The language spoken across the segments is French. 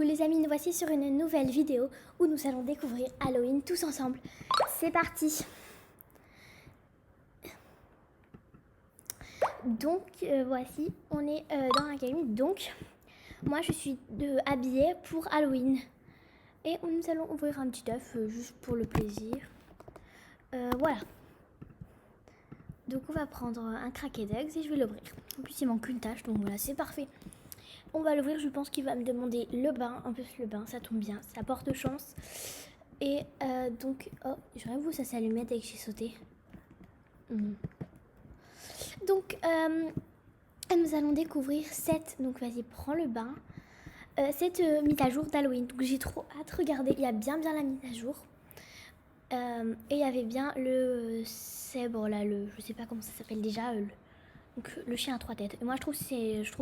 Coucou les amis, nous voici sur une nouvelle vidéo où nous allons découvrir Halloween tous ensemble. C'est parti. Donc voici, on est dans un game. Donc moi je suis habillée pour Halloween. Et nous allons ouvrir un petit œuf juste pour le plaisir. Voilà. Donc on va prendre un craquet d'eggs et je vais l'ouvrir. En plus il manque une tâche, donc voilà, c'est parfait. On va l'ouvrir, je pense qu'il va me demander le bain. En plus le bain, ça tombe bien, ça porte chance. Et donc, oh, j'aurais voulu ça s'allumait dès que j'ai sauté. Donc, nous allons découvrir cette, donc vas-y, prends le bain. Cette mise à jour d'Halloween. Donc j'ai trop hâte, regardez, il y a bien la mise à jour. Et il y avait bien le zèbre là, je sais pas comment ça s'appelle déjà, donc le chien à 3 têtes. Et moi je trouve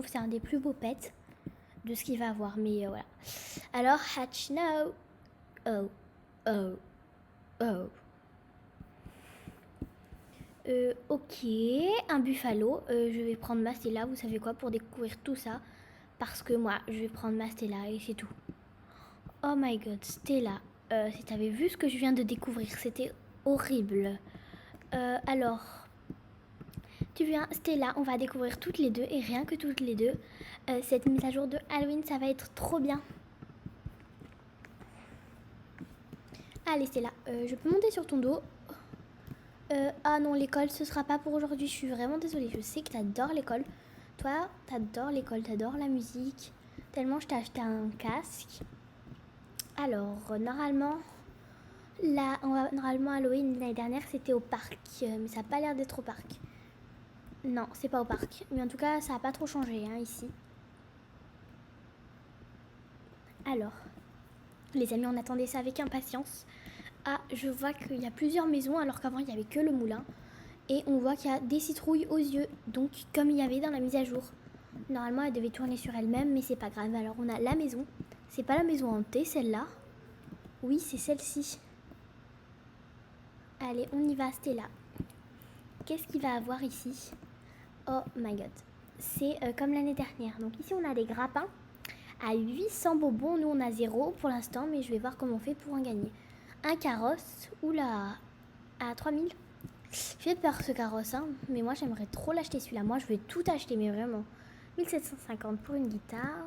que c'est un des plus beaux pets de ce qu'il va avoir, mais voilà. Alors hatch now. Ok, un buffalo. Je vais prendre ma Stella, vous savez quoi, pour découvrir tout ça. Parce que moi, je vais prendre ma Stella et c'est tout. Oh my god, Stella. Si t'avais vu ce que je viens de découvrir, c'était horrible. Alors, tu viens, Stella, on va découvrir toutes les deux et rien que toutes les deux. Cette mise à jour de Halloween, ça va être trop bien. Allez Stella, je peux monter sur ton dos. Ah non, l'école, ce sera pas pour aujourd'hui. Je suis vraiment désolée. Je sais que t'adores l'école. Toi, t'adores l'école, t'adores la musique. Tellement je t'ai acheté un casque. Alors, normalement, Halloween l'année dernière, c'était au parc. Mais ça n'a pas l'air d'être au parc. Non, c'est pas au parc. Mais en tout cas, ça n'a pas trop changé hein, ici. Alors, les amis, on attendait ça avec impatience. Ah, je vois qu'il y a plusieurs maisons alors qu'avant, il n'y avait que le moulin. Et on voit qu'il y a des citrouilles aux yeux, donc comme il y avait dans la mise à jour. Normalement, elle devait tourner sur elle-même, mais c'est pas grave. Alors, on a la maison. C'est pas la maison hantée, celle-là. Oui, c'est celle-ci. Allez, on y va, Stella. Qu'est-ce qu'il va avoir ici? Oh my god. C'est comme l'année dernière. Donc ici, on a des grappins à 800 bonbons. Nous, on a 0 pour l'instant, mais je vais voir comment on fait pour en gagner. Un carrosse, oula, à 3000. J'ai peur ce carrosse, hein, mais moi j'aimerais trop l'acheter celui-là. Moi je vais tout acheter, mais vraiment. 1750 pour une guitare,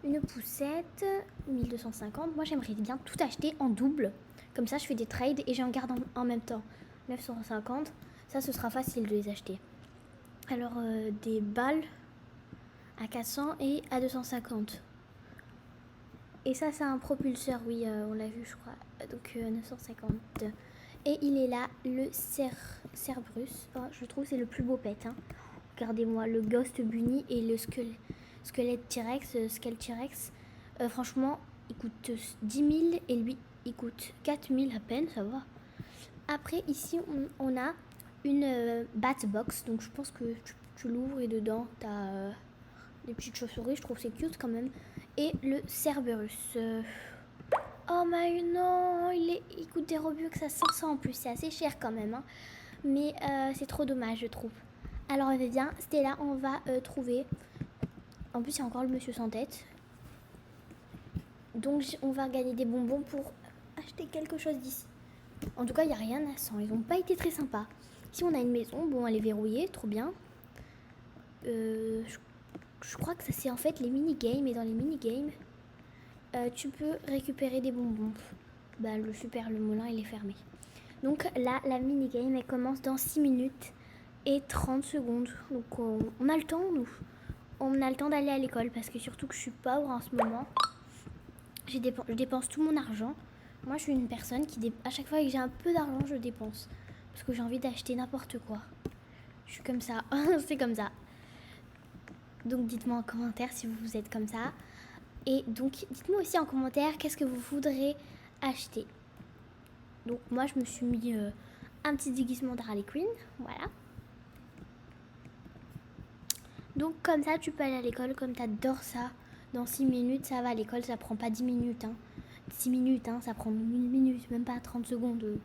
une poussette, 1250. Moi j'aimerais bien tout acheter en double. Comme ça je fais des trades et j'en garde en même temps. 950, ça ce sera facile de les acheter. Alors des balles à 400 et à 250. Et ça c'est un propulseur, oui, on l'a vu je crois. Donc 950. Et il est là, le Cerberus. Oh, je trouve que c'est le plus beau pet. Hein. Regardez-moi, le Ghost Bunny et le squelette T-Rex. Franchement, il coûte 10 000 et lui, il coûte 4 000 à peine, ça va. Après, ici, on a une bat box. Donc, je pense que tu l'ouvres et dedans, tu as des petites chauves-souris. Je trouve que c'est cute quand même. Et le Cerberus. Oh mais non, il coûte des Robux à 500 en plus, c'est assez cher quand même. Hein. Mais c'est trop dommage je trouve. Alors viens, Stella, on va trouver. En plus il y a encore le monsieur sans tête. Donc on va gagner des bonbons pour acheter quelque chose d'ici. En tout cas il n'y a rien à 100, ils n'ont pas été très sympas. Ici on a une maison, bon elle est verrouillée, trop bien. Je crois que ça c'est en fait les mini-games et dans les mini-games... tu peux récupérer des bonbons. Bah, le moulin il est fermé. Donc là, la mini-game elle commence dans 6 minutes et 30 secondes. Donc on a le temps, nous. On a le temps d'aller à l'école parce que surtout que je suis pauvre en ce moment. Je dépense tout mon argent. Moi, je suis une personne qui, à chaque fois que j'ai un peu d'argent, je dépense. Parce que j'ai envie d'acheter n'importe quoi. Je suis comme ça. C'est comme ça. Donc dites-moi en commentaire si vous êtes comme ça. Et donc, dites-moi aussi en commentaire qu'est-ce que vous voudrez acheter. Donc, moi, je me suis mis un petit déguisement d'Harley Quinn. Voilà. Donc, comme ça, tu peux aller à l'école comme tu adores ça. Dans 6 minutes, ça va à l'école, ça prend pas 10 minutes. Hein. 6 minutes, hein, ça prend 1 minute, même pas 30 secondes.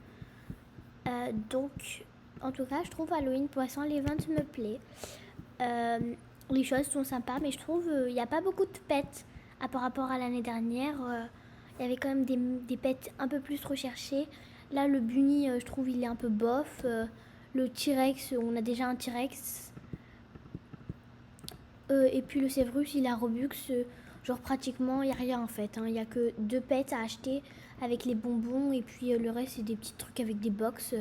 Donc, en tout cas, je trouve Halloween Poisson les ventes me plaît. Les choses sont sympas, mais je trouve il n'y a pas beaucoup de pets. par rapport à l'année dernière, il y avait quand même des pets un peu plus recherchés. Là, le bunny, je trouve, il est un peu bof. Le T-Rex, on a déjà un T-Rex. Et puis le Sevrus, il a Robux. Genre pratiquement, il n'y a rien en fait. Il n'y a que 2 pets à acheter avec les bonbons. Et puis le reste, c'est des petits trucs avec des box.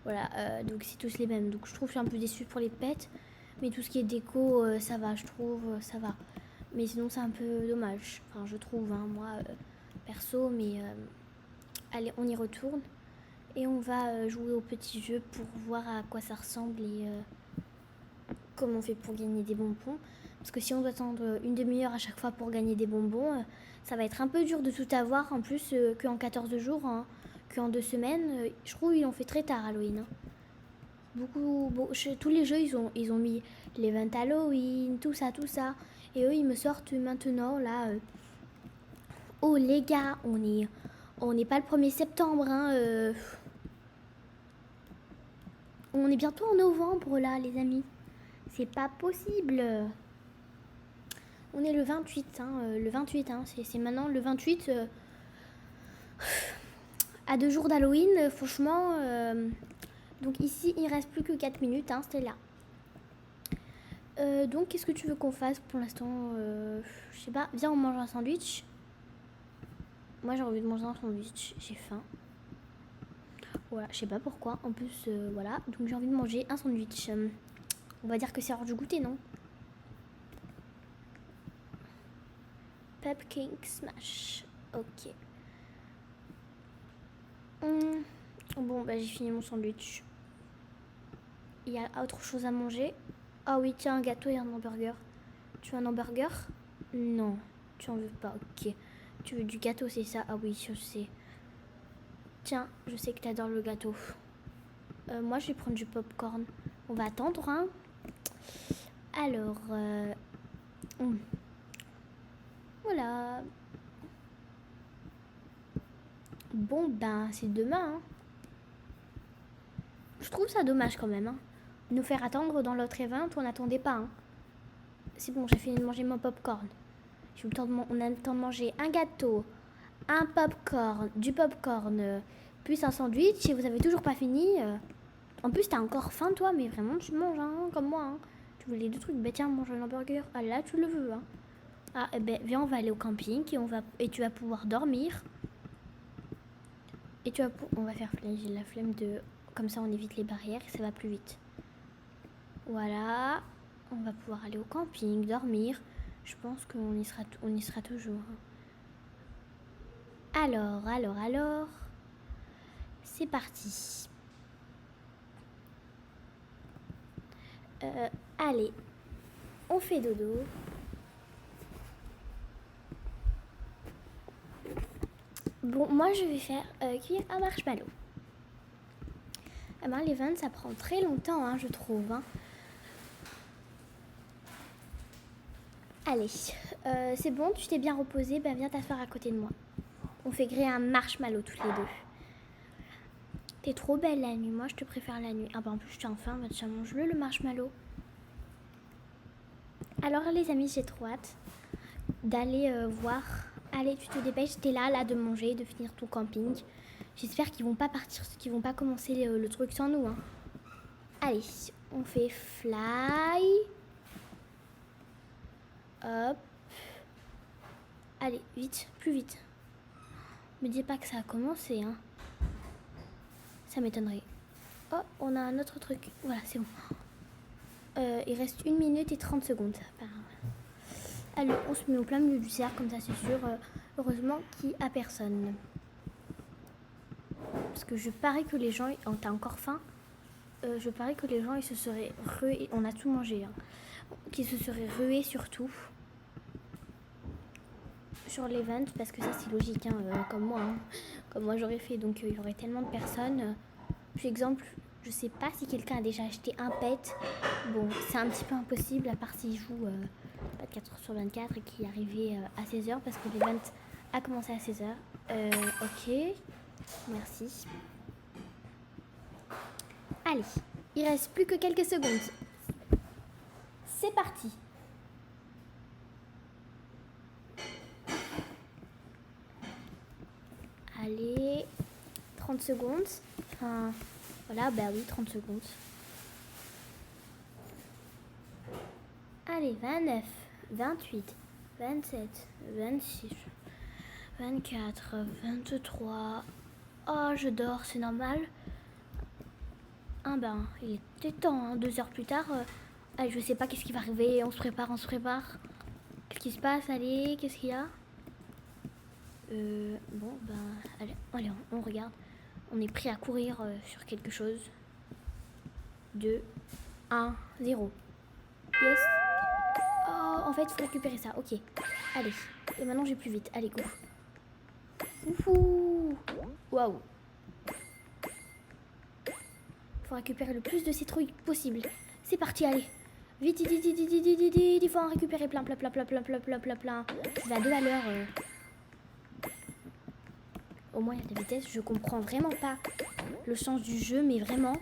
Voilà, donc c'est tous les mêmes. Donc je trouve que je suis un peu déçue pour les pets. Mais tout ce qui est déco, ça va, je trouve, ça va. Mais sinon, c'est un peu dommage. Enfin, je trouve, moi, perso. Mais allez, on y retourne. Et on va jouer au petit jeu pour voir à quoi ça ressemble et comment on fait pour gagner des bonbons. Parce que si on doit attendre une demi-heure à chaque fois pour gagner des bonbons, ça va être un peu dur de tout avoir. En plus, qu'en 14 jours, qu'en 2 semaines. Je trouve qu'ils l'ont fait très tard Halloween. Tous les jeux, ils ont mis l'event Halloween, tout ça. Et eux, ils me sortent maintenant, là. Oh les gars, on n'est pas le 1er septembre. On est bientôt en novembre, là, les amis. C'est pas possible. On est le 28, le 28, c'est maintenant le 28. À 2 jours d'Halloween, franchement. Donc ici, il reste plus que 4 minutes, c'était là. Donc, qu'est-ce que tu veux qu'on fasse pour l'instant? Je sais pas, viens, on mange un sandwich. Moi, j'ai envie de manger un sandwich, j'ai faim. Voilà, je sais pas pourquoi. En plus, voilà, donc j'ai envie de manger un sandwich. On va dire que c'est l'heure du goûter, non? Cupcake smash. Ok. Bon, bah j'ai fini mon sandwich. Il y a autre chose à manger. Ah oui, tiens, un gâteau et un hamburger. Tu veux un hamburger? Non, tu en veux pas, ok. Tu veux du gâteau, c'est ça? Ah oui, je sais. Tiens, je sais que t'adores le gâteau. Moi, je vais prendre du popcorn. On va attendre, Alors, voilà. Bon, ben, c'est demain, Je trouve ça dommage quand même, Nous faire attendre dans l'autre event, on n'attendait pas, C'est bon, j'ai fini de manger mon popcorn. On a le temps de manger un gâteau, un popcorn, du popcorn, plus un sandwich, et vous avez toujours pas fini. En plus, t'as encore faim, toi, mais vraiment, tu manges, comme moi, Tu veux les 2 trucs? Bah tiens, mange un hamburger. Ah là, tu le veux, Ah, eh ben, viens, on va aller au camping et tu vas pouvoir dormir. Et on va faire j'ai la flemme de... Comme ça, on évite les barrières et ça va plus vite. Voilà. On va pouvoir aller au camping, dormir. Je pense qu'on y sera toujours. Alors. C'est parti. Allez. On fait dodo. Bon, moi, je vais faire cuire un marshmallow. Eh ben, les vannes, ça prend très longtemps, je trouve. Allez, c'est bon, tu t'es bien reposé, ben viens t'asseoir à côté de moi. On fait griller un marshmallow toutes les 2. T'es trop belle la nuit, moi je te préfère la nuit. Ah bah en plus je t'ai faim, bah tiens mange-le le marshmallow. Alors les amis, j'ai trop hâte d'aller voir. Allez, tu te dépêches, t'es là de manger, de finir ton camping. J'espère qu'ils vont pas partir, qu'ils vont pas commencer le truc sans nous. Allez, on fait fly. Hop. Allez, vite, plus vite. Me dis pas que ça a commencé, Ça m'étonnerait. Oh, on a un autre truc. Voilà, c'est bon. Il reste 1 minute et 30 secondes. Allez, on se met au plein milieu du cercle, comme ça c'est sûr. Heureusement qu'il n'y a personne. Parce que je parie que les gens... Oh, t'as encore faim? Je parie que les gens, ils se seraient rués... On a tout mangé, qu'ils se seraient rués surtout. Sur l'event, parce que ça c'est logique, comme moi. Comme moi j'aurais fait. Donc il y aurait tellement de personnes. Par exemple, je sais pas si quelqu'un a déjà acheté un pet. Bon, c'est un petit peu impossible, à part s'il joue 24h/24 et qu'il est arrivé à 16h, parce que l'event a commencé à 16h. Ok, merci. Allez, il reste plus que quelques secondes. C'est parti. 30 secondes. Enfin, voilà, bah oui, 30 secondes. Allez, 29, 28, 27, 26, 24, 23. Oh, je dors, c'est normal. Ah ben, il était temps, hein, 2 heures plus tard. Allez, je sais pas qu'est-ce qui va arriver. On se prépare, on se prépare. Qu'est-ce qui se passe? Allez, qu'est-ce qu'il y a? Bon, ben, allez, on regarde. On est prêt à courir sur quelque chose. 2, 1, 0. Yes. Oh, en fait, il faut récupérer ça. Ok. Allez. Et maintenant, j'ai plus vite. Allez, go. Wouhou. Waouh. Faut récupérer le plus de citrouilles possible. C'est parti, allez. Vite, vite, vite, vite, vite, vite, vite. Il faut en récupérer plein, plein, plein, plein, plein, plein, plein, plein, plein. Je vais à 2 à l'heure. Au moins, il y a de la vitesse. Je comprends vraiment pas le sens du jeu, mais vraiment,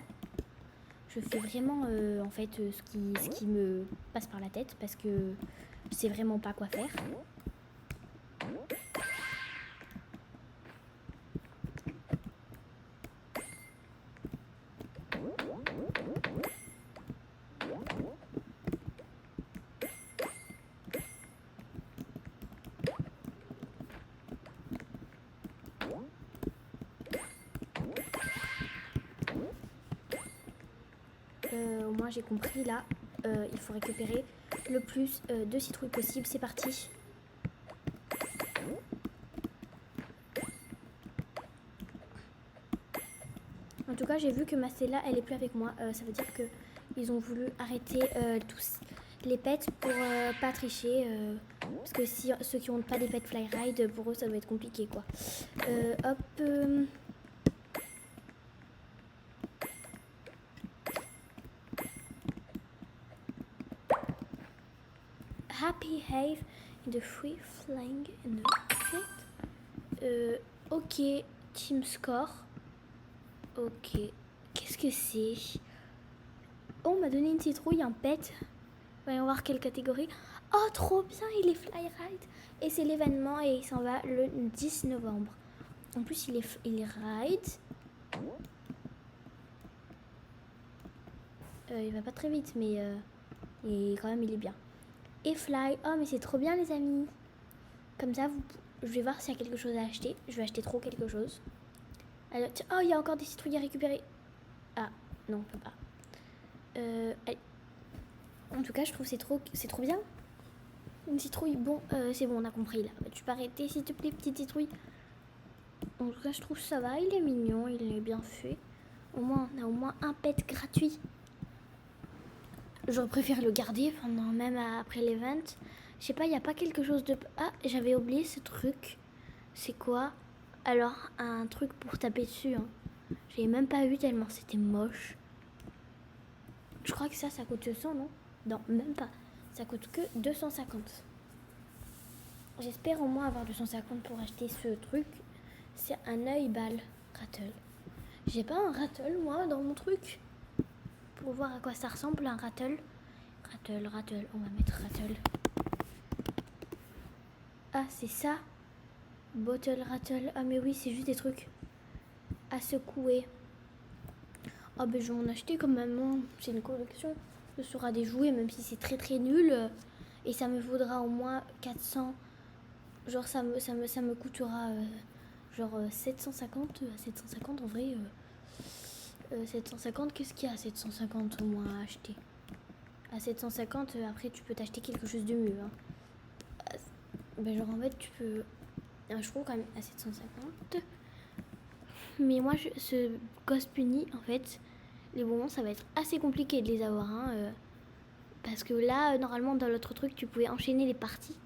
je fais vraiment en fait ce qui me passe par la tête parce que je sais vraiment pas quoi faire. Au moins j'ai compris là, il faut récupérer le plus de citrouilles possible. C'est parti. En tout cas, j'ai vu que ma Stella, elle est plus avec moi. Ça veut dire que ils ont voulu arrêter tous les pets pour pas tricher. Parce que si ceux qui n'ont pas des pets fly ride, pour eux, ça doit être compliqué quoi. Hop. Happy Have in the free flying in the pit. Ok, team score. Ok, qu'est-ce que c'est? Oh, on m'a donné une citrouille, un pet. Voyons voir quelle catégorie. Oh, trop bien, il est fly ride. Et c'est l'événement et il s'en va le 10 novembre. En plus, il est ride. Il va pas très vite, mais et quand même, il est bien. Et fly. Oh, mais c'est trop bien, les amis. Comme ça, je vais voir s'il y a quelque chose à acheter. Je vais acheter trop quelque chose. Alors, oh, il y a encore des citrouilles à récupérer. Ah, non, on peut pas. Allez. En tout cas, je trouve c'est trop bien. Une citrouille, bon, c'est bon, on a compris là. Tu peux arrêter, s'il te plaît, petite citrouille. En tout cas, je trouve ça va. Il est mignon, il est bien fait. Au moins, on a au moins un pet gratuit. J'aurais préféré le garder pendant même après l'event. Je sais pas, il n'y a pas quelque chose de... Ah, j'avais oublié ce truc. C'est quoi? Alors, un truc pour taper dessus. Hein. J'avais même pas vu tellement c'était moche. Je crois que ça coûte 100, non? Non, même pas. Ça coûte que 250. J'espère au moins avoir 250 pour acheter ce truc. C'est un œil balle rattle. J'ai pas un rattle, moi, dans mon truc. Pour voir à quoi ça ressemble, un rattle. Rattle. On va mettre rattle. Ah, c'est ça. Bottle rattle. Ah, mais oui, c'est juste des trucs à secouer. Ah, ben je vais en acheter quand même. Hein. C'est une collection. Ce sera des jouets, même si c'est très très nul. Et ça me vaudra au moins 400. Genre, ça me coûtera genre 750. 750 en vrai. 750, qu'est-ce qu'il y a à 750 au moins à acheter? À 750, après tu peux t'acheter quelque chose de mieux. Hein. Ben genre en fait tu peux... je trouve quand même à 750. Mais moi, ce Ghost Puni, en fait, les bonbons, ça va être assez compliqué de les avoir. Hein, parce que là, normalement, dans l'autre truc, tu pouvais enchaîner les parties.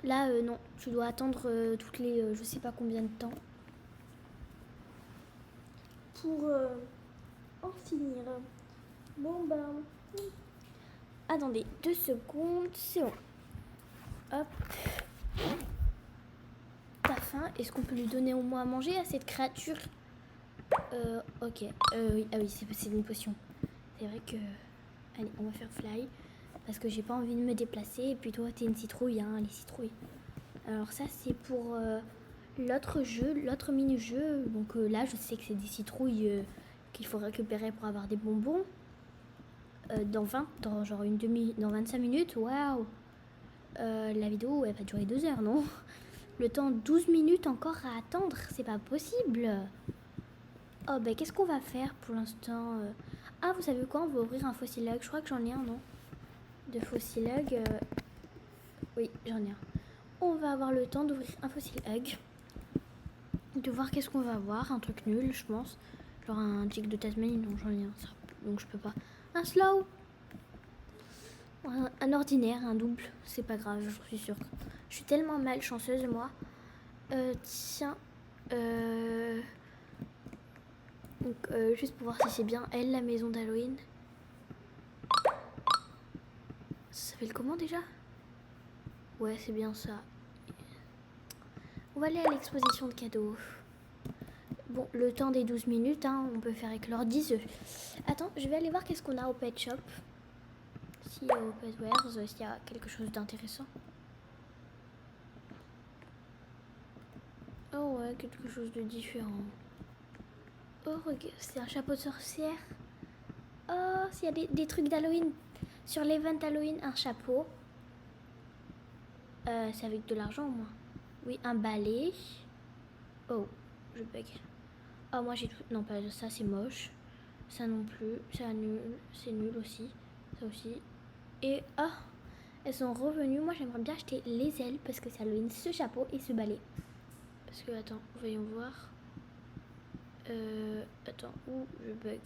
Là, non, tu dois attendre toutes les... je sais pas combien de temps. Pour en finir. Bon, ben... Attendez, 2 secondes, c'est bon. Hop. T'as faim? Est-ce qu'on peut lui donner au moins à manger à cette créature? Ok. Oui. Ah oui, c'est une potion. C'est vrai que... Allez, on va faire fly. Parce que j'ai pas envie de me déplacer. Et puis toi, t'es une citrouille, hein, les citrouilles. Alors ça, c'est pour l'autre jeu, l'autre mini-jeu. Donc là, je sais que c'est des citrouilles qu'il faut récupérer pour avoir des bonbons. Dans genre dans 25 minutes, waouh. La vidéo, elle va durer 2 heures, non? Le temps 12 minutes encore à attendre, c'est pas possible. Oh, ben qu'est-ce qu'on va faire pour l'instant? Ah, vous savez quoi? On va ouvrir un Fossilug. Je crois que j'en ai un, non? De Fossilug. Oui, j'en ai un. On va avoir le temps d'ouvrir un Fossilug. De voir qu'est-ce qu'on va avoir. Un truc nul, je pense. Genre un tigre de Tasmanie. Non, j'en ai un. Donc je peux pas. Un slow. Un ordinaire, un double. C'est pas grave, je suis sûre. Je suis tellement malchanceuse, moi. Tiens. Donc, juste pour voir si c'est bien elle, la maison d'Halloween. Ça s'appelle comment déjà? Ouais, c'est bien ça. On va aller à l'exposition de cadeaux. Bon, le temps des 12 minutes, hein, on peut faire éclore 10 œufs. Attends, je vais aller voir qu'est-ce qu'on a au pet shop. Si au Pet Wares, s'il y a quelque chose d'intéressant. Oh ouais, quelque chose de différent. Oh, regarde, c'est un chapeau de sorcière. Oh, s'il y a des trucs d'Halloween. Sur l'event Halloween, un chapeau. C'est avec de l'argent au moins. Oui, un balai. Oh, je bug. Oh, moi j'ai tout. Non, pas ça, c'est moche. Ça non plus. C'est nul. C'est nul aussi. Ça aussi. Et oh, elles sont revenues. Moi j'aimerais bien acheter les ailes parce que c'est Halloween, ce chapeau et ce balai. Parce que, attends, voyons voir. Attends, où je bug.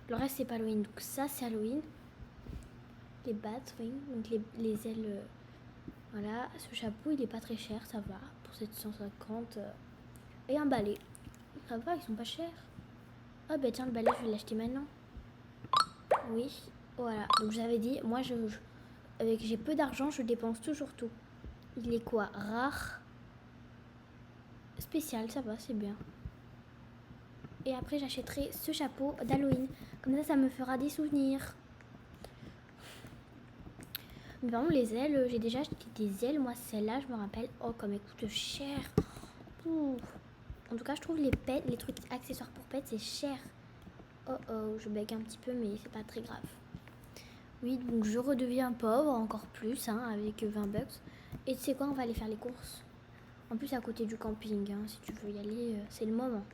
Le reste c'est pas Halloween. Donc ça c'est Halloween. Les Batwing, donc les ailes. Voilà, ce chapeau il est pas très cher, ça va. Pour 750. Et un balai. Ça va, ils sont pas chers. Oh bah tiens, le balai je vais l'acheter maintenant. Oui, voilà. Donc j'avais dit, moi avec j'ai peu d'argent, je dépense toujours tout. Il est quoi? Rare. Spécial, ça va, c'est bien. Et après j'achèterai ce chapeau d'Halloween. Comme ça, ça me fera des souvenirs. Mais par contre, les ailes, j'ai déjà acheté des ailes. Moi, celle-là, je me rappelle. Oh, comme elles coûtent cher. Ouh. En tout cas, je trouve les trucs accessoires pour pets, c'est cher. Oh oh, je bègue un petit peu, mais c'est pas très grave. Oui, donc je redeviens pauvre encore plus, hein, avec 20 bucks. Et tu sais quoi, on va aller faire les courses. En plus, à côté du camping, hein, si tu veux y aller, c'est le moment.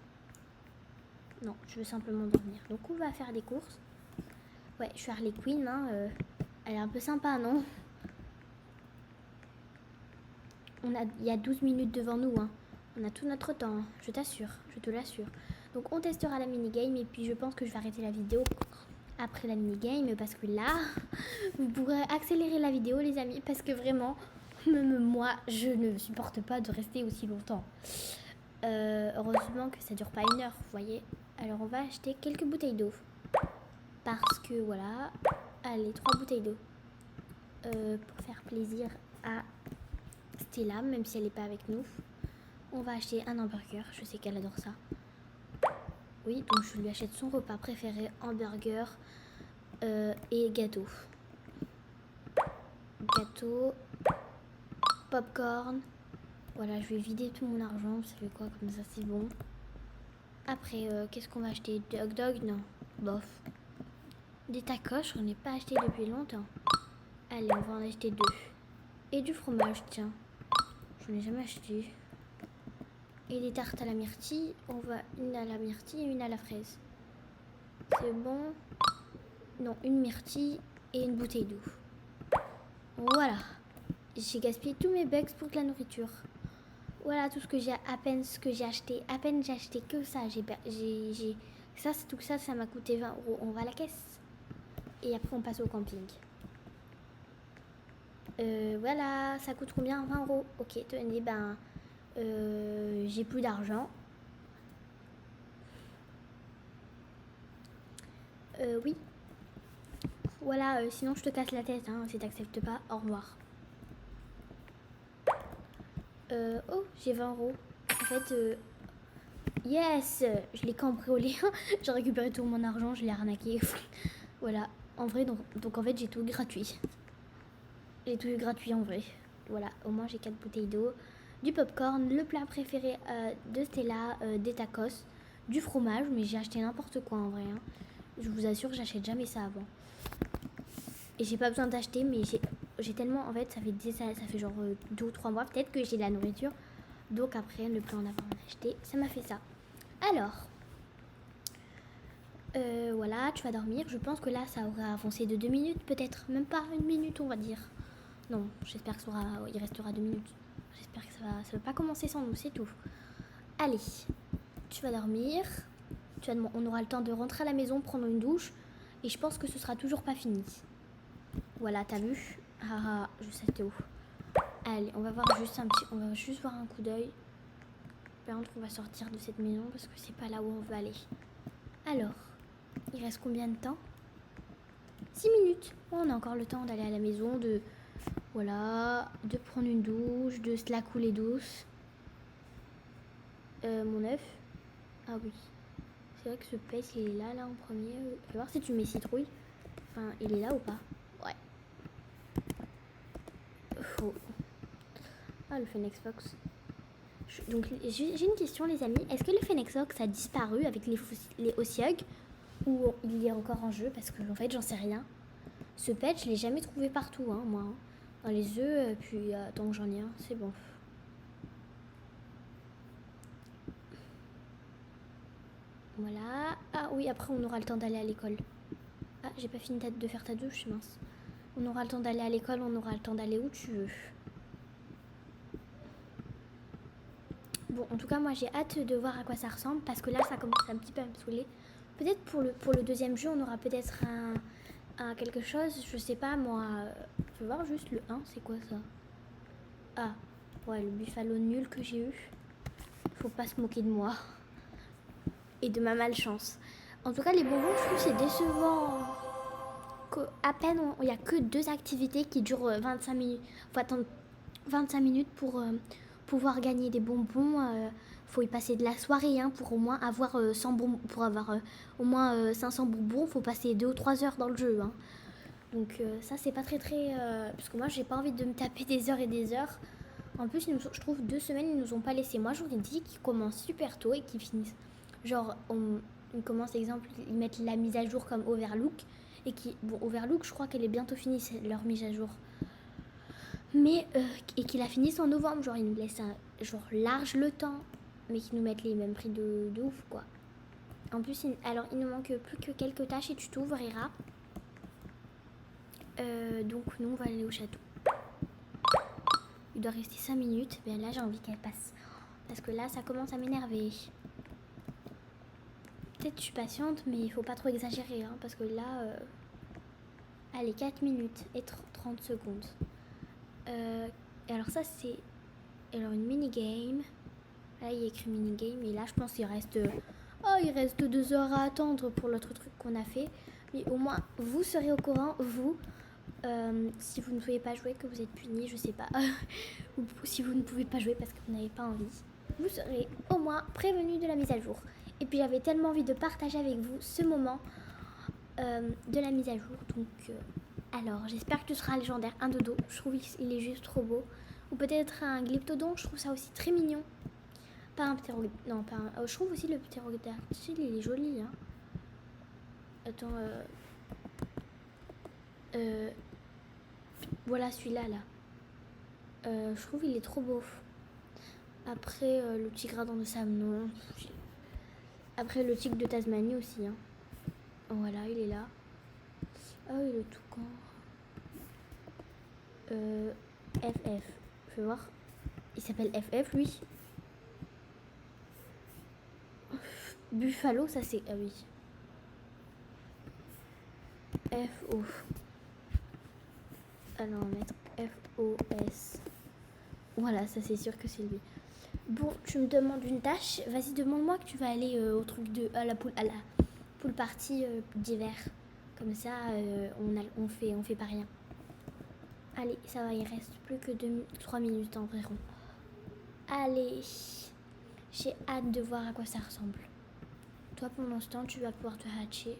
Non, je veux simplement dormir. Donc, on va faire des courses. Ouais, je suis Harley Quinn, hein. Elle est un peu sympa, non? Il y a 12 minutes devant nous, hein. On a tout notre temps, hein. Je t'assure, je te l'assure. Donc on testera la minigame et puis je pense que je vais arrêter la vidéo après la minigame parce que là, vous pourrez accélérer la vidéo les amis parce que vraiment, même moi, je ne supporte pas de rester aussi longtemps. Heureusement que ça dure pas 1 heure, vous voyez. Alors on va acheter quelques bouteilles d'eau. Parce que voilà, allez, 3 bouteilles d'eau. Pour faire plaisir à Stella, même si elle n'est pas avec nous. On va acheter un hamburger, je sais qu'elle adore ça. Oui, donc je lui achète son repas préféré, hamburger et gâteau. Gâteau, popcorn. Voilà, je vais vider tout mon argent, vous savez quoi, comme ça c'est bon. Après, qu'est-ce qu'on va acheter? Des hot dogs? Non, bof. Des tacos, j'en ai pas acheté depuis longtemps. Allez, on va en acheter 2. Et du fromage, tiens. J'en ai jamais acheté. Et des tartes à la myrtille, on va une à la myrtille et une à la fraise. C'est bon. Non, une myrtille et une bouteille d'eau. Voilà. J'ai gaspillé tous mes bucks pour de la nourriture. Voilà tout ce que j'ai, à peine ce que j'ai acheté. À peine j'ai acheté que ça. Ça, c'est tout ça, ça m'a coûté 20 euros. On va à la caisse. Et après, on passe au camping. Voilà, ça coûte combien? 20 euros. Ok, tenez, ben... j'ai plus d'argent. Oui. Voilà, sinon je te casse la tête, hein, si t'acceptes pas. Au revoir. Oh, j'ai 20 euros. En fait, yes, je l'ai cambriolé. J'ai récupéré tout mon argent, je l'ai arnaqué. Voilà, en vrai, donc en fait, j'ai tout gratuit. J'ai tout gratuit en vrai. Voilà, au moins j'ai 4 bouteilles d'eau, du popcorn, le plat préféré de Stella, des tacos, du fromage, mais j'ai acheté n'importe quoi en vrai. Hein. Je vous assure que j'achète jamais ça avant. Et j'ai pas besoin d'acheter, mais j'ai tellement, en fait, ça fait genre 2 ou 3 mois peut-être que j'ai de la nourriture. Donc après, ne plus en avoir acheté, ça m'a fait ça. Alors, voilà, tu vas dormir. Je pense que là, ça aura avancé de 2 minutes, peut-être. Même pas 1 minute, on va dire. Non, j'espère il restera 2 minutes. J'espère que ça va pas commencer sans nous, c'est tout. Allez, tu vas dormir. On aura le temps de rentrer à la maison, prendre une douche. Et je pense que ce sera toujours pas fini. Voilà, t'as vu? Ah, je sais t'es où. Allez, on va juste voir un coup d'œil. Par contre, on va sortir de cette maison parce que c'est pas là où on veut aller. Alors, il reste combien de temps? 6 minutes. Oh, on a encore le temps d'aller à la maison, de prendre une douche, de se la couler douce. Mon œuf. Ah oui. C'est vrai que ce pêche, il est là en premier. Je vais voir si tu mets citrouille. Enfin, il est là ou pas? Ouais. Faux. Ah, le Phoenix Fox. Donc, j'ai une question, les amis. Est-ce que le Phoenix Fox a disparu avec les Ossiog ou il est encore en jeu? Parce que, en fait, j'en sais rien. Ce pet, je l'ai jamais trouvé partout, hein, moi. Dans les œufs, puis tant que j'en ai un, c'est bon. Voilà. Ah oui, après, on aura le temps d'aller à l'école. Ah, j'ai pas fini de faire ta douche, mince. On aura le temps d'aller à l'école, on aura le temps d'aller où tu veux. Bon, en tout cas, moi, j'ai hâte de voir à quoi ça ressemble, parce que là, ça commence un petit peu à me saouler. Peut-être pour le deuxième jeu, on aura peut-être un quelque chose, je sais pas, moi. Je vais voir juste le 1, c'est quoi ça? Ah, ouais, le buffalo nul que j'ai eu. Faut pas se moquer de moi. Et de ma malchance. En tout cas, les bonbons, je trouve que c'est décevant. À peine, il n'y a que 2 activités qui durent 25 minutes. Faut attendre 25 minutes pour pouvoir gagner des bonbons. Faut y passer de la soirée hein, pour au moins avoir 100 bonbons. Pour avoir au moins 500 bonbons, faut passer 2 ou 3 heures dans le jeu. Hein. Donc ça, c'est pas très... parce que moi, j'ai pas envie de me taper des heures et des heures. En plus, je trouve 2 semaines, ils nous ont pas laissé. Moi, j'aurais dit qu'ils commencent super tôt et qu'ils finissent. Genre, ils commencent, exemple, ils mettent la mise à jour comme Overlook. Bon, Overlook, je crois qu'elle est bientôt finie, c'est leur mise à jour. Mais, et qu'ils la finissent en novembre. Genre, ils nous laissent large le temps. Mais qu'ils nous mettent les mêmes prix de ouf, quoi. En plus, alors, il nous manque plus que quelques tâches et tu t'ouvriras. Donc, nous, on va aller au château. Il doit rester 5 minutes. Bien là, j'ai envie qu'elle passe. Parce que là, ça commence à m'énerver. Peut-être je suis patiente, mais il faut pas trop exagérer. Hein, parce que là, allez, 4 minutes et 30 secondes. Alors ça, c'est alors une mini-game. Là, il y a écrit mini-game. Et là, je pense qu'il reste... il reste 2 heures à attendre pour l'autre truc qu'on a fait. Mais au moins, vous serez au courant, vous... si vous ne pouvez pas jouer, que vous êtes puni, je sais pas. Ou si vous ne pouvez pas jouer parce que vous n'avez pas envie, vous serez au moins prévenu de la mise à jour. Et puis j'avais tellement envie de partager avec vous ce moment de la mise à jour. Donc alors j'espère que tu seras légendaire. Un dodo, je trouve qu'il est juste trop beau. Ou peut-être un glyptodon, je trouve ça aussi très mignon. Pas un ptérodactyle, non pas un... je trouve aussi le ptérodactyle, il est joli. Hein. Attends, voilà celui-là là. Je trouve il est trop beau. Après le tigre de sable, non. Après le tigre de Tasmanie aussi. Hein. Voilà, il est là. Ah oui, le toucan. FF. Je vais voir. Il s'appelle FF lui. Buffalo, ça c'est... Ah oui. FO. Alors on va mettre FOS. Voilà, ça c'est sûr que c'est lui. Bon, tu me demandes une tâche. Vas-y, demande-moi que tu vas aller au truc à la pool party d'hiver. Comme ça, on fait pas rien. Allez, ça va, il reste plus que 3 minutes environ. Allez, j'ai hâte de voir à quoi ça ressemble. Toi, pendant ce temps, tu vas pouvoir te hatcher.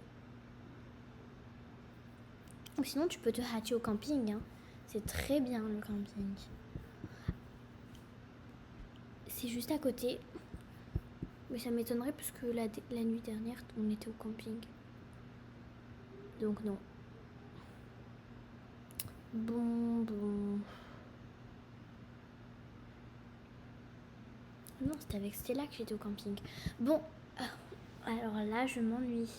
Ou sinon, tu peux te hatcher au camping. Hein. C'est très bien le camping. c'est juste à côté. Mais ça m'étonnerait parce que la nuit dernière, on était au camping. Donc non. Bon. Non, c'était avec Stella que j'étais au camping. Bon, alors là, je m'ennuie.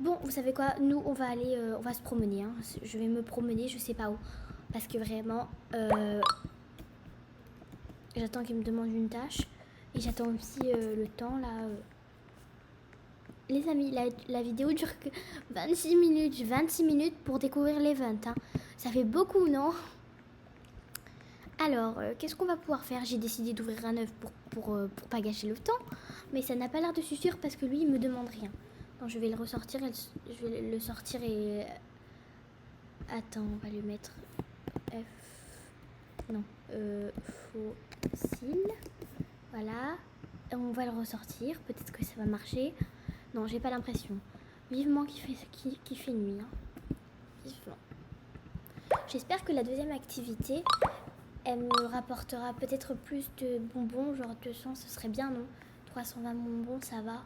Bon, vous savez quoi? Nous, on va aller, on va se promener. Hein. Je vais me promener, je sais pas où. Parce que vraiment, j'attends qu'il me demande une tâche. Et j'attends aussi le temps, là. Les amis, la vidéo dure que 26 minutes. 26 minutes pour découvrir l'event. Hein. Ça fait beaucoup, non? Alors, qu'est-ce qu'on va pouvoir faire? J'ai décidé d'ouvrir un œuf pour pas gâcher le temps. Mais ça n'a pas l'air de suffire parce que lui, il me demande rien. Donc, je vais le ressortir. Je vais le sortir et... Attends, on va lui mettre F... Non. Fossile. Voilà. Et on va le ressortir. Peut-être que ça va marcher. Non, j'ai pas l'impression. Vivement qu'il fait nuit. Hein. Vivement. J'espère que la deuxième activité... Elle me rapportera peut-être plus de bonbons, genre 200, ce serait bien, non? 320 bonbons, ça va.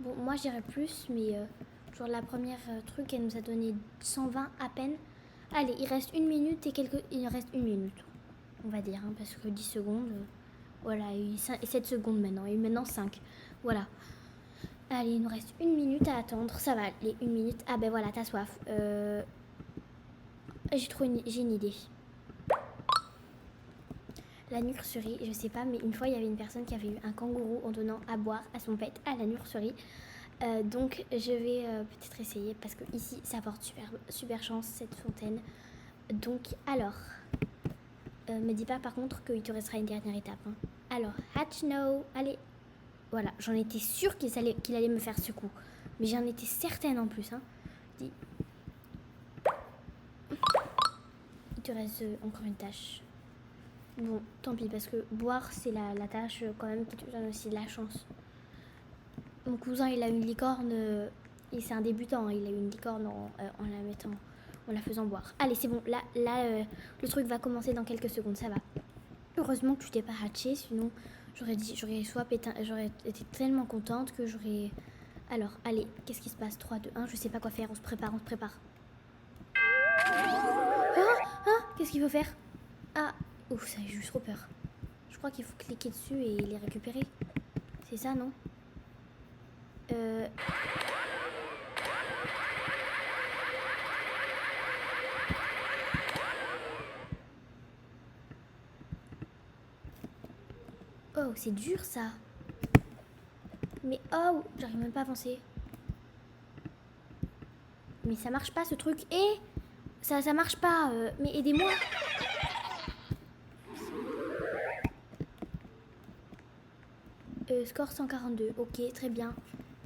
Bon, moi j'irais plus, mais genre la première truc, elle nous a donné 120 à peine. Allez, il reste une minute et il reste une minute, on va dire, hein, parce que 10 secondes, voilà, et 7 secondes maintenant, et maintenant 5, voilà. Allez, il nous reste une minute à attendre, ça va, les une minute. Ah ben voilà, t'as soif. J'ai une idée. La nurserie, je sais pas, mais une fois il y avait une personne qui avait eu un kangourou en donnant à boire à son pet à la nurserie. Donc je vais peut-être essayer parce que ici ça porte super chance cette fontaine. Donc alors, me dis pas par contre qu'il te restera une dernière étape. Hein. Alors, hatch no, allez. Voilà, j'en étais sûre qu'il allait me faire ce coup. Mais j'en étais certaine en plus. Hein. Dis. Il te reste encore une tâche. Bon, tant pis, parce que boire, c'est la tâche quand même qui te donne aussi de la chance. Mon cousin, il a une licorne, et c'est un débutant, hein, il a une licorne en la faisant boire. Allez, c'est bon, là le truc va commencer dans quelques secondes, ça va. Heureusement que tu t'es pas hatché, sinon j'aurais été tellement contente que j'aurais... Alors, allez, qu'est-ce qui se passe? 3, 2, 1, je sais pas quoi faire, on se prépare. Qu'est-ce qu'il faut faire? Ah, ouf, ça j'ai juste trop peur. Je crois qu'il faut cliquer dessus et les récupérer. C'est ça, non? Oh, c'est dur, ça. Mais oh, j'arrive même pas à avancer. Mais ça marche pas, ce truc. Ça marche pas. Mais aidez-moi. Score 142, ok, très bien.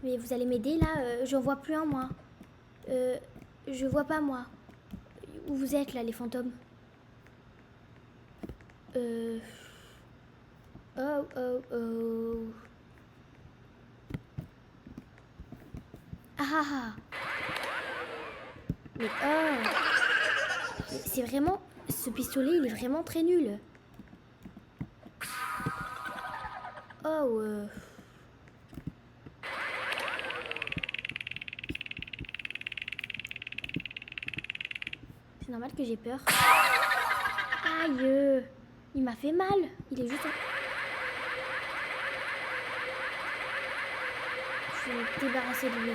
Mais vous allez m'aider là, j'en vois plus un moi. Je vois pas moi. Où vous êtes là, les fantômes? Oh. Ah. Mais c'est vraiment... Ce pistolet, il est vraiment très nul. Oh, C'est normal que j'ai peur. Aïe, il m'a fait mal. Il est juste... Je vais me débarrasser de lui.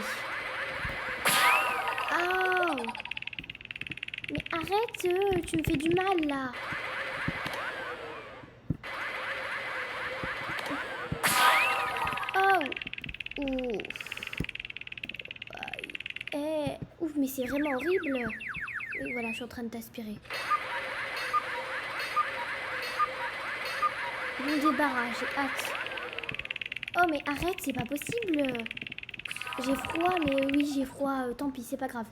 Oh. Mais arrête, tu me fais du mal là. Oh. Ouf, mais c'est vraiment horrible. Et voilà, je suis en train de t'aspirer. Je me débarrasse, j'ai hâte. Oh, mais arrête, c'est pas possible. J'ai froid, mais oui, j'ai froid. Tant pis, c'est pas grave.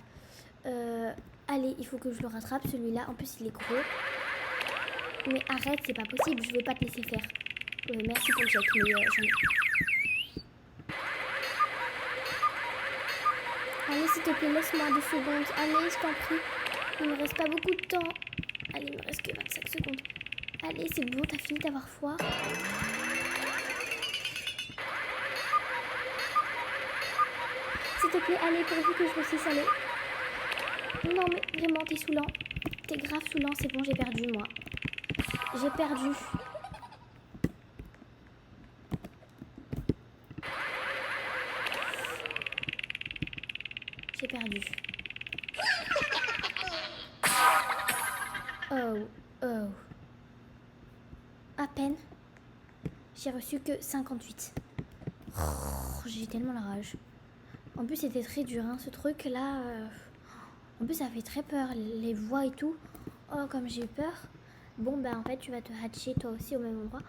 Allez, il faut que je le rattrape, celui-là. En plus, il est gros. Mais arrête, c'est pas possible. Je vais pas te laisser faire. Merci pour le chèque, mais j'en ai... Allez, s'il te plaît, laisse-moi 2 secondes. Allez, je t'en prie. Il me reste pas beaucoup de temps. Allez, il me reste que 25 secondes. Allez, c'est bon, t'as fini d'avoir foi. S'il te plaît, allez, pourvu que je réussisse, allez. Non, mais vraiment, t'es saoulant. T'es grave saoulant, c'est bon, j'ai perdu, moi. J'ai perdu. J'ai perdu. Oh, oh. À peine. J'ai reçu que 58. Oh, j'ai tellement la rage. En plus, c'était très dur, hein, ce truc-là. En plus, ça fait très peur, les voix et tout. Oh, comme j'ai eu peur. Bon, bah en fait, tu vas te hatcher toi aussi au même endroit.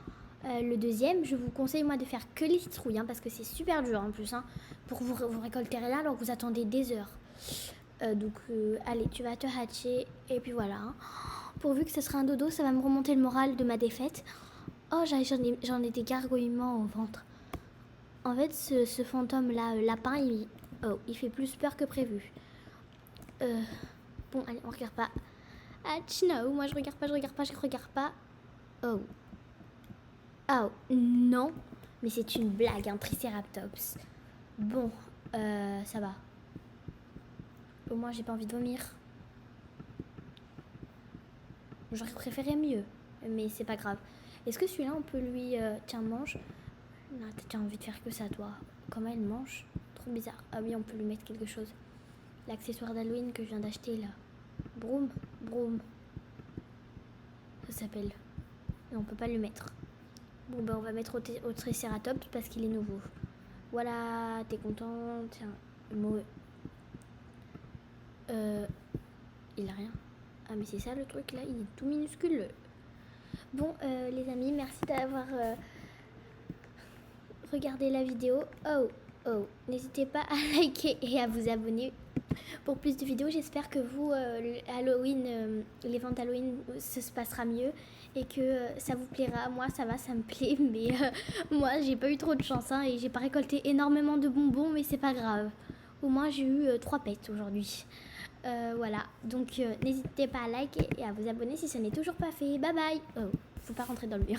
Le deuxième, je vous conseille moi de faire que les citrouilles, hein, parce que c'est super dur en plus, hein, pour vous récolter rien alors que vous attendez des heures. Donc, allez, tu vas te hatcher et puis voilà. Hein. Pourvu que ce sera un dodo, ça va me remonter le moral de ma défaite. Oh, j'en ai des gargouillements au ventre. En fait, ce fantôme-là, lapin, il fait plus peur que prévu. Bon, allez, on regarde pas. Ah, no, moi je regarde pas. Oh. Oh, non. Mais c'est une blague, un Triceratops. Bon, ça va. Au moins, j'ai pas envie de vomir. J'aurais préféré mieux, mais c'est pas grave. Est-ce que celui-là, on peut lui... tiens, mange. Non, t'as envie de faire que ça, toi. Comment elle mange? Trop bizarre. Ah oui, on peut lui mettre quelque chose. L'accessoire d'Halloween que je viens d'acheter, là. Broom. Ça s'appelle. Et on peut pas le mettre. Bon, ben on va mettre au Triceratops parce qu'il est nouveau. Voilà, t'es content? Tiens, mauvais. Il a rien. Ah, mais c'est ça le truc là, il est tout minuscule. Bon, les amis, merci d'avoir regardé la vidéo. Oh, n'hésitez pas à liker et à vous abonner pour plus de vidéos. J'espère que vous, Halloween, les ventes Halloween, se passera mieux et que ça vous plaira. Moi, ça va, ça me plaît, mais moi, j'ai pas eu trop de chance hein, et j'ai pas récolté énormément de bonbons, mais c'est pas grave. Au moins, j'ai eu 3 pets aujourd'hui. Voilà, donc n'hésitez pas à liker et à vous abonner si ce n'est toujours pas fait. Bye bye. Oh, faut pas rentrer dans le mur.